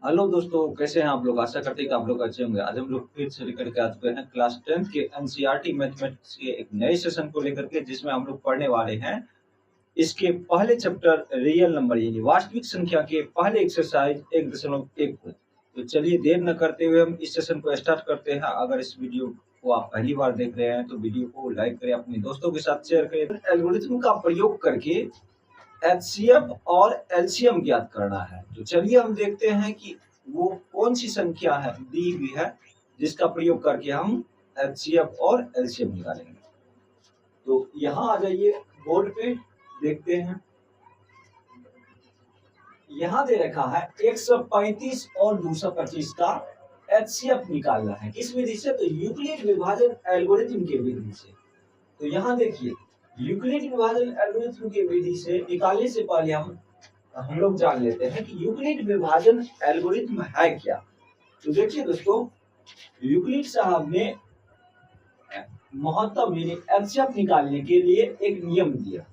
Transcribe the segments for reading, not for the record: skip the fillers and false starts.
Hello दोस्तों, कैसे हैं आप लोग। आशा करते हैं कि आप लोग अच्छे होंगे। आज हम लोग फिर से लेकर के आ चुके हैं क्लास 10 के एनसीईआरटी मैथमेटिक्स के एक नए सेशन को लेकर के, जिसमें हम लोग पढ़ने वाले हैं इसके पहले चैप्टर रियल नंबर यानी वास्तविक संख्या के पहले एक्सरसाइज 1.1 को। तो चलिए देर न करते हुए हम इस सेशन को स्टार्ट करते हैं। अगर इस वीडियो को आप पहली बार देख रहे हैं तो वीडियो को लाइक करें, अपने दोस्तों के साथ शेयर करें। एल्गोरिथम का प्रयोग करके एचसीएफ और एलसीएम ज्ञात करना है। तो चलिए हम देखते हैं कि वो कौन सी संख्या है दी हुई है जिसका प्रयोग करके हम एचसीएफ और एलसीएम निकालेंगे। तो यहाँ आ जाइए बोर्ड पे, देखते हैं। यहाँ दे रखा है 135 और 225 का एचसीएफ निकालना है। किस विधि से? तो यूक्लिड विभाजन एल्गोरिथम के विधि से। तो यहाँ देखिए, यूक्लिड विभाजन एल्गोरिथम की विधि से निकालने से पहले हम लोग जान लेते हैं कि यूक्लिड विभाजन एल्गोरिथम है क्या। तो देखिए दोस्तों, यूक्लिड साहब ने महत्तम यानी एचसीएफ निकालने के लिए एक नियम दिया।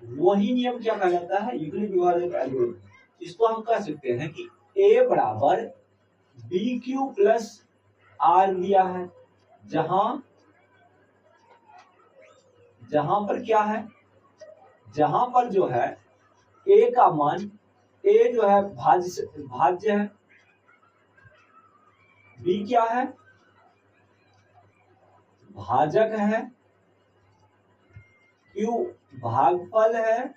वही नियम क्या कहलाता है? यूक्लिड विभाजन एल्गोरिथम। इसको हम कह सकते हैं कि ए बराबर बी क्यू प्लस आर दिया है, जहां पर क्या है, जहां पर जो है ए का मान, ए जो है भाज्य है, बी क्या है, भाजक है, क्यू भागफल है,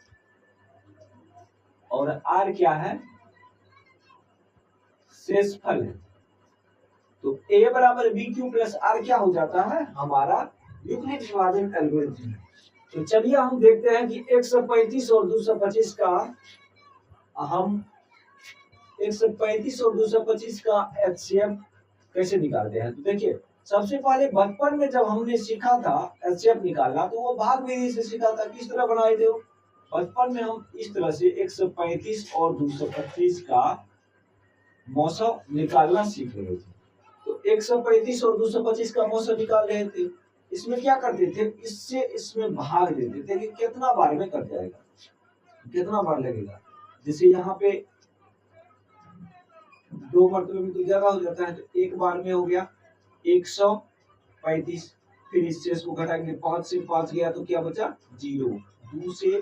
और आर क्या है, शेषफल है। तो ए बराबर बी क्यू प्लस आर क्या हो जाता है? हमारा यूक्लिड विभाजन एल्गोरिथम। तो चलिए हम देखते हैं कि 135 और 225 का हम 135 और 225 का एचसीएफ कैसे निकालते हैं। तो देखिए, सबसे पहले बचपन में जब हमने सीखा था एचसीएफ निकालना, तो वो भाग विधि से सीखा था। किस तरह बनाए थे? बचपन में हम इस तरह से 135 और 225 का मौसम निकालना सीख रहे थे। तो 135 और 225 का मौसम निकाल रहे थे। इसमें क्या करते थे? इससे इसमें भाग देते थे कि कितना बार में कट जाएगा, कितना बार लगेगा। जैसे यहाँ पे 2 मरतबे में तो ज्यादा हो जाता है, तो एक बार में हो गया 135। फिर इससे इसको घटाएंगे, 5 से 5 गया तो क्या बचा? 0। 2 से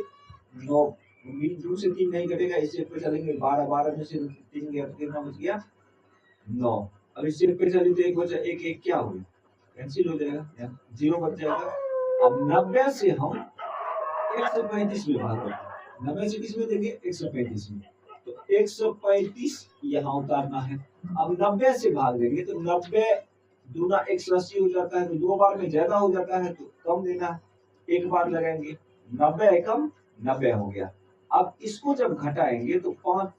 9, 2 से 3 नहीं घटेगा, इससे पे चलेंगे 12, 12 में से 3 गया तो कितना बच गया? 9। अब इससे पे चले तो एक बचा, एक एक क्या होगा? कैंसिल हो जाएगा, 0 बच जाएगा। अब 90 से हम 135 में भाग करते हैं। 90 से किस में देंगे? 135 में। तो 135 यहाँ उतारना है। अब 90 से भाग देंगे तो 90 दूना 180 हो जाता है, तो 2 बार में ज्यादा हो जाता है तो कम देना है, एक बार लगाएंगे। 90 एकम 90 हो गया। अब इसको जब घटाएंगे तो 5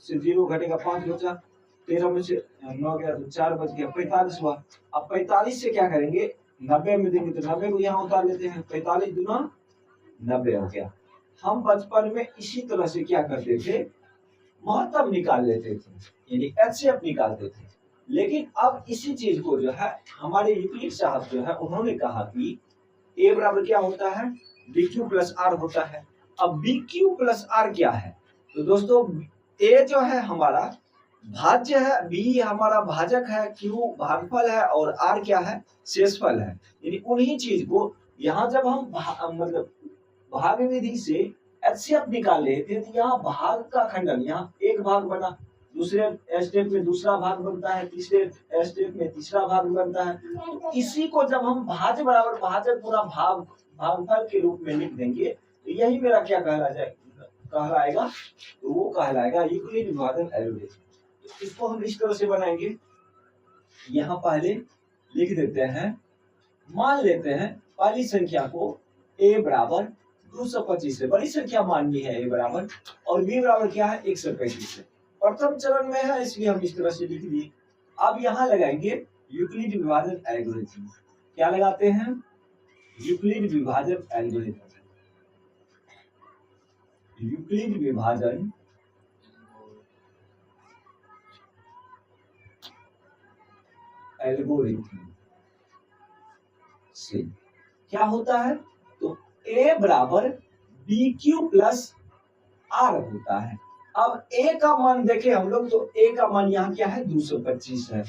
से 0 घटेगा, 5 बचा, 13 में से 9 गया तो 4 बच गया, 45 हुआ। अब 45 से क्या करेंगे? 90 में देंगे तो 90 को यहाँ उतार लेते हैं, 45 दूना 90 हो गया। हम बचपन में इसी तरह से क्या करते थे? महत्तम निकाल लेते थे, यानी एचसीएफ निकालते थे। लेकिन अब इसी चीज को जो है हमारे यूक्लिड साहब जो है उन्होंने कहा कि ए बराबर क्या होता है? बी क्यू प्लस आर होता है। अब बी क्यू प्लस आर क्या है? तो दोस्तों, ए जो है हमारा भाज्य है, बी हमारा भाजक है, क्यू भागफल है, और आर क्या है? शेषफल है। यानी उन्हीं चीज को यहाँ जब हम मतलब भाग विधि से एचसीएफ निकाल रहे थे, तो यहाँ भाग का खंडन, यहाँ एक भाग बना, दूसरे स्टेप में दूसरा भाग बनता है, तीसरे स्टेप में तीसरा भाग बनता है। तो इसी को जब हम भाज्य बराबर भाजक पूरा भागफल के रूप में लिख देंगे, तो यही मेरा क्या कहलाएगा? तो वो कहलाएगा यूक्लिड विभाजन एल्गोरिथम। तो इसको हम इस तरह से बनाएंगे। यहाँ पहले लिख देते हैं, मान लेते हैं पहली संख्या को a बराबर 225 से, बड़ी संख्या माननी है a बराबर, और b बराबर क्या है? 135 से। प्रथम चरण में है, इसलिए हम इस तरह से लिख दिए। अब यहाँ लगाएंगे यूक्लिड विभाजन एल्गोरिथम। क्या लगाते हैं? यूक्लिड विभाजन एल्गोरिथम। यूक्लिड विभाजन एल्गोरिथम से क्या होता है? तो a बराबर बी क्यू प्लस आर होता है। अब ए का मान देखे हम लोग, तो ए का मान यहाँ क्या है 225 है।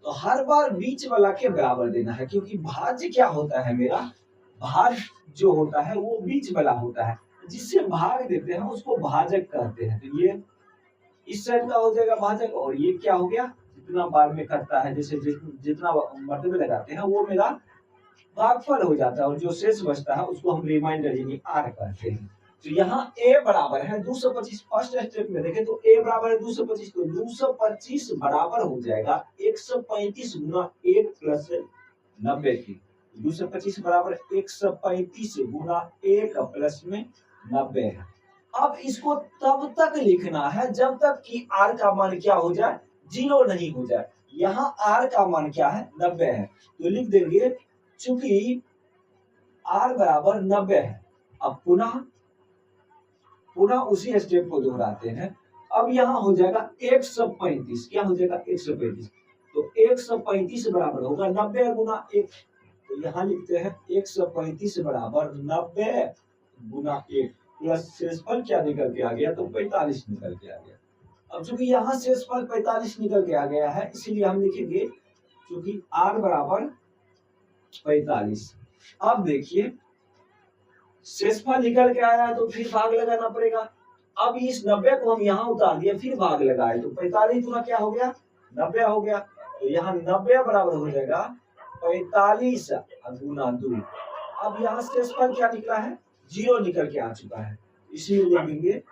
तो हर बार बीच वाला के बराबर देना है, क्योंकि भाज्य क्या होता है मेरा, भाज्य जो होता है वो बीच वाला होता है, जिससे भाग देते हैं उसको भाजक कहते हैं। तो ये इस साइड का हो जाएगा भाजक, और ये क्या हो गया, जितना बार में कटता है, जैसे जितना मर्तबे लगाते हैं वो मेरा भागफल हो जाता है, और जो शेष बचता है उसको हम रिमाइंडर यानी आर कहते हैं। तो यहाँ ए बराबर है 225। फर्स्ट स्टेप में देखें तो ए बराबर है 225, तो 225 बराबर हो जाएगा 135 गुना 1 प्लस 90 की। 225 बराबर 135 गुना 1 प्लस में 90 है। अब इसको तब तक लिखना है जब तक कि आर का मान क्या हो जाए, 0 नहीं हो जाए। यहाँ आर का मान क्या है 90 है, तो लिख देंगे चूंकि आर बराबर 90 है। अब पुनः उसी स्टेप को दोहराते हैं। अब यहाँ हो जाएगा 135, क्या हो जाएगा 135, तो 135 बराबर होगा 90 गुना 1। तो यहाँ लिखते हैं 135 बराबर 90 गुना 1 प्लस शेषफल क्या निकल के आ गया, तो 45 निकल के आ गया। अब चूंकि यहाँ शेषफल 45 निकल के आ गया है, इसीलिए हम लिखेंगे चूंकि आर बराबर 45। अब देखिए शेषफल निकल के आया है, तो फिर भाग लगाना पड़ेगा। अब इस 90 को हम यहाँ उतार दिए, फिर भाग लगाए, तो 45 गुना क्या हो गया 90 हो गया। तो यहाँ 90 बराबर हो जाएगा 45 गुना 2। अब यहाँ शेषफल क्या निकला है 0 निकल के आ चुका है, इसीलिए लिखेंगे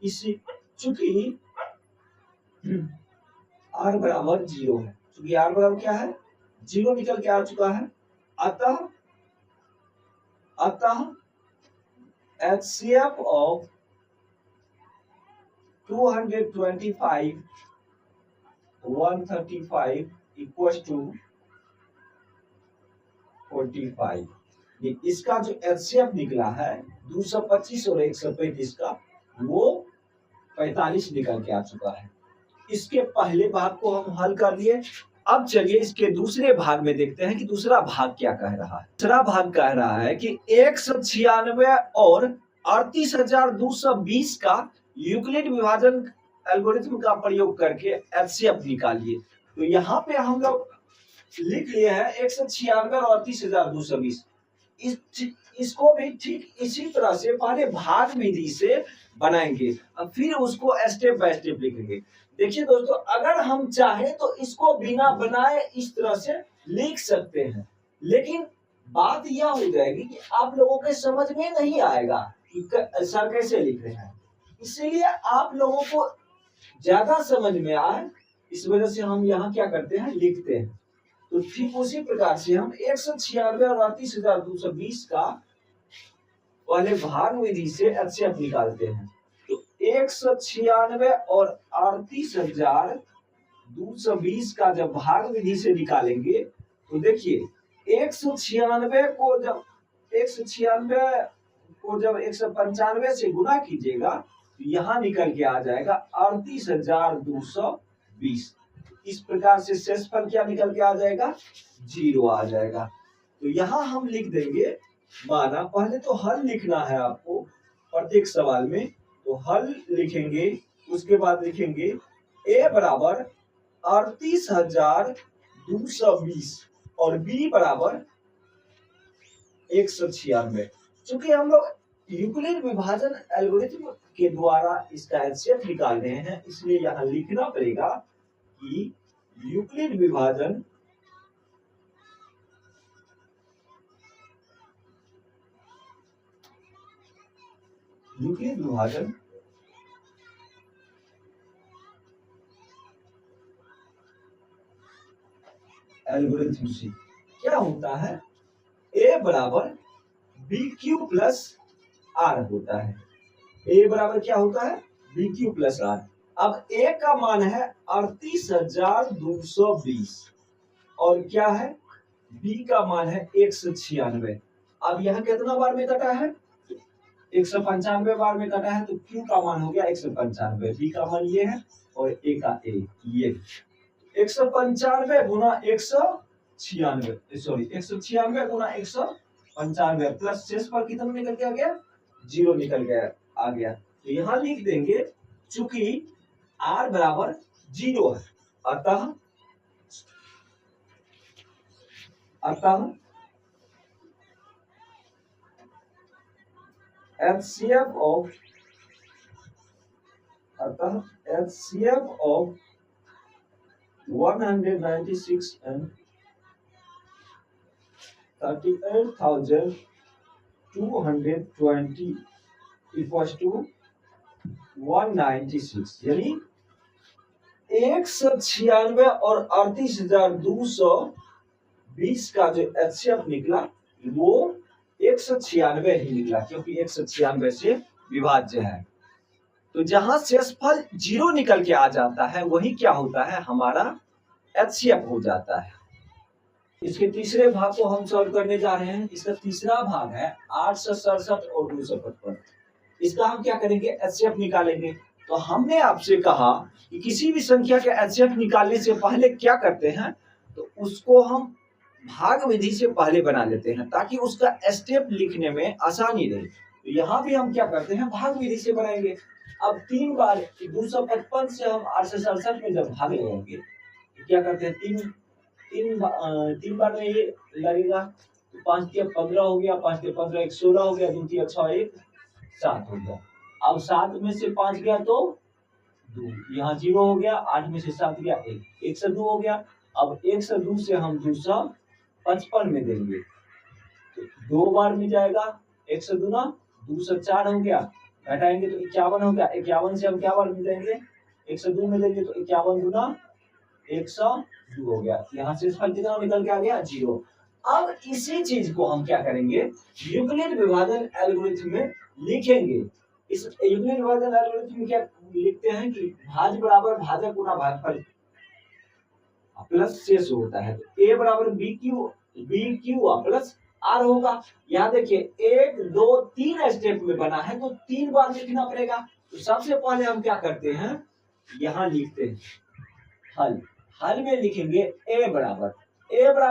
इसी चूंकि आर बराबर 0 है, चूंकि आर बराबर क्या है 0 निकल के आ चुका है, अतः HCF of 225 135 equals to 45। इसका जो HCF निकला है 225 और 135 का, वो 45 निकल के आ चुका है। इसके पहले भाग को हम हल कर लिए। अब चलिए इसके दूसरे भाग में देखते हैं कि दूसरा भाग क्या कह रहा है। दूसरा भाग कह रहा है कि 196 और 38,220 का यूक्लिड विभाजन एल्गोरिथम का प्रयोग करके एचसीएफ निकालिए। तो यहाँ पे हम लोग लिख लिए हैं 196 और 38,220। इसको भी ठीक इसी तरह से पहले भाग विधि से बनाएंगे, अब फिर उसको स्टेप बाय स्टेप लिखेंगे। देखिए दोस्तों, अगर हम चाहें तो इसको बिना बनाए इस तरह से लिख सकते हैं, लेकिन बात यह हो जाएगी कि आप लोगों के समझ में नहीं आएगा कि सर कैसे लिख रहे हैं, इसीलिए आप लोगों को ज्यादा समझ में आए इस वजह से हम यहाँ क्या करते हैं लिखते हैं। तो ठीक उसी प्रकार से हम 196 और 38,220 का पहले भाग विधि से एचसीएफ निकालते हैं। तो 196 और 38,220 का जब भाग विधि से निकालेंगे तो देखिए 196 को जब 195 से गुना कीजिएगा तो यहाँ निकल के आ जाएगा 38,220। इस प्रकार से शेषफल क्या निकल के आ जाएगा 0 आ जाएगा। तो यहाँ हम लिख देंगे माना, पहले तो हल लिखना है आपको प्रत्येक सवाल में, तो हल लिखेंगे, उसके बाद लिखेंगे a बराबर 38,220 और b बराबर 196। चूंकि हम लोग यूक्लिड विभाजन एल्गोरिथम के द्वारा इसका एचसीएफ निकाल रहे हैं, इसलिए यहाँ लिखना पड़ेगा कि यूक्लिड विभाजन एल्गोरिथम से क्या होता है, a बराबर BQ प्लस R होता है। a बराबर क्या होता है BQ प्लस R। अब a का मान है 38,220 और क्या है b का मान है 196। अब यहाँ कितना बार में कटा है 195 बार में कटा है, तो q का मान हो गया 195, b का मान ये है और a का a ये 195 गुना 196 सॉरी 196 गुना 195 प्लस शेष पर कितना निकल के आ गया 0 निकल गया आ गया। तो यहाँ लिख देंगे चूंकि r बराबर 0 है, अतः HCF of 196 and 38,220 equals to 196, यानी 196 और 38,220 का जो HCF निकला वो 196 ही निकला, क्योंकि 196 से विभाज्य है। तो जहां शेषफल 0 निकल के आ जाता है वही क्या होता है, हमारा HCF हो जाता है। इसके तीसरे भाग को हम सॉल्व करने जा रहे हैं। इसका तीसरा भाग है 867 और 255। इसका हम क्या करेंगे, HCF निकालेंगे। तो हमने आपसे कहा कि किसी भी संख्या के HCF निकालने से पहले क्या करते हैं, तो उसको हम भाग विधि से पहले बना लेते हैं ताकि उसका स्टेप लिखने में आसानी रहे। तो यहाँ भी हम क्या करते हैं, भाग विधि से बनाएंगे। अब 3 बार 255 से हम 867 में जब भाग लेंगे तो क्या करते हैं, तीन बार में ये लगेगा। तो 5 तिया 15 हो गया, 5 तिया 15 1 16 हो गया, 2 तिया 6 1 7 हो गया। अब 7 में से 5 गया तो 2, यहाँ 0 हो गया। 8 में से 7 गया 1, 1 से 2 हो गया। अब 1 से 2 से हम 255 में देंगे तो 2 बार में जाएगा। 1 से 2 2 से 4 हो गया, घटाएंगे तो 51 हो गया। 51 से हम क्या बार में देंगे, 1 से 2 में देंगे तो 51 दूना 102 हो गया। यहाँ से फल कितना निकल के आ गया, 0। अब इसी चीज को हम क्या करेंगे, यूक्लिड विभाजन एल्गोरिथम में लिखेंगे। इस यूक्लिड विभाजन एल्गोरिथम में क्या लिखते हैं कि भाज्य बराबर भाजक गुना भागफल प्लस शेष होता है। तो a बराबर बी क्यू प्लस आर होगा। यहाँ देखिए 1 2 3 स्टेप में बना है तो 3 बार लिखना पड़ेगा। तो सबसे पहले हम क्या करते हैं, यहाँ लिखते हैं हल में लिखेंगे a बराबर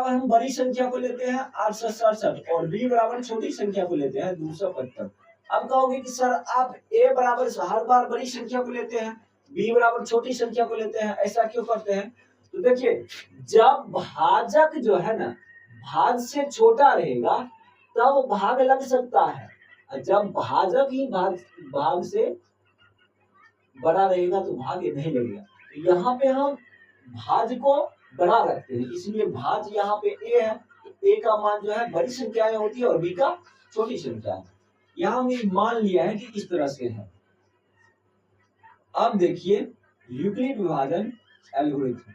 हम बड़ी संख्या को लेते हैं 867 और b बराबर छोटी संख्या को लेते हैं 255। अब कहोगे कि सर आप a बराबर हर बार बड़ी संख्या को लेते हैं, b बराबर छोटी संख्या को लेते हैं, ऐसा क्यों करते हैं? तो देखिए जब भाजक जो है ना भाग से छोटा रहेगा तब भाग लग सकता है, जब भाजक ही भाग से बड़ा रहेगा तो भाग नहीं लगेगा। तो यहाँ पे हम भाज को बड़ा रखते हैं, इसलिए भाज यहाँ पे a है। तो a का मान जो है बड़ी संख्याएं होती है और b का छोटी संख्या है। यहाँ हमने मान लिया है कि इस तरह से है। अब देखिए यूक्लिड विभाजन एल्गोरिथम।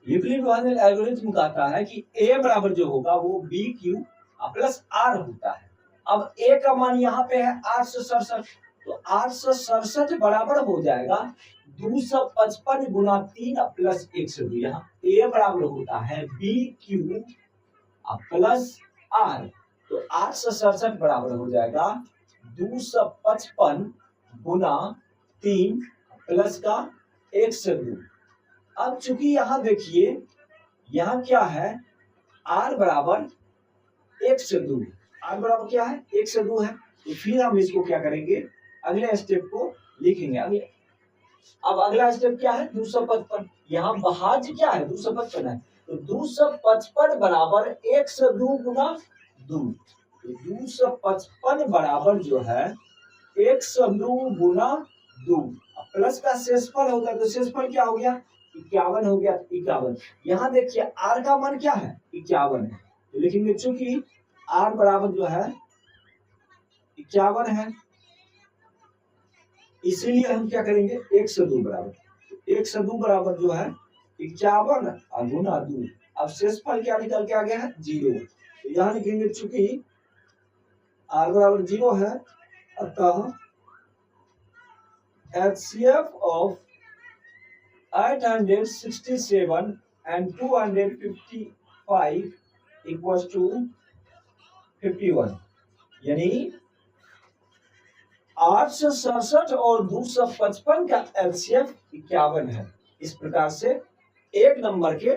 यूक्लिड विभाजन एल्गोरिथम कहता है कि a बराबर जो होगा वो b क्यू प्लस r होता है। अब a का मान यहाँ पे है 867, तो 867 बराबर हो जाएगा 255 गुना 3 प्लस 102। यहाँ a बराबर होता है b क्यू प्लस r, तो 867 बराबर हो जाएगा 255 गुना 3 प्लस का 102। अब चूंकि यहाँ देखिए यहाँ क्या है, r बराबर 102, r बराबर क्या है 102 है। तो फिर हम इसको क्या करेंगे, अगले स्टेप को लिखेंगे। अब अगला स्टेप क्या है 255। यहाँ भाज्य क्या है 255 है, तो 255 बराबर 102 गुना 2। तो 255 बराबर जो है 102 गुना 2 प्लस का शेषफल होता है। तो शेषफल क्या हो गया 51 हो गया। 51 यहाँ देखिए r का मान क्या है 51 है, तो लिखेंगे चूंकि r बराबर जो है 51 है इसीलिए हम क्या करेंगे 102 बराबर। 102 बराबर जो है 51 गुना 2। अब शेषफल क्या निकल के आ गया है 0। तो यहाँ लिखेंगे चूंकि r बराबर 0 है अतः HCF of 867 and 255 equals to 51, यानी 867 और 255 का एलसीएम 51 है। इस प्रकार से एक नंबर के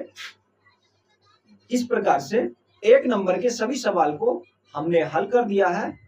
इस प्रकार से एक नंबर के सभी सवाल को हमने हल कर दिया है।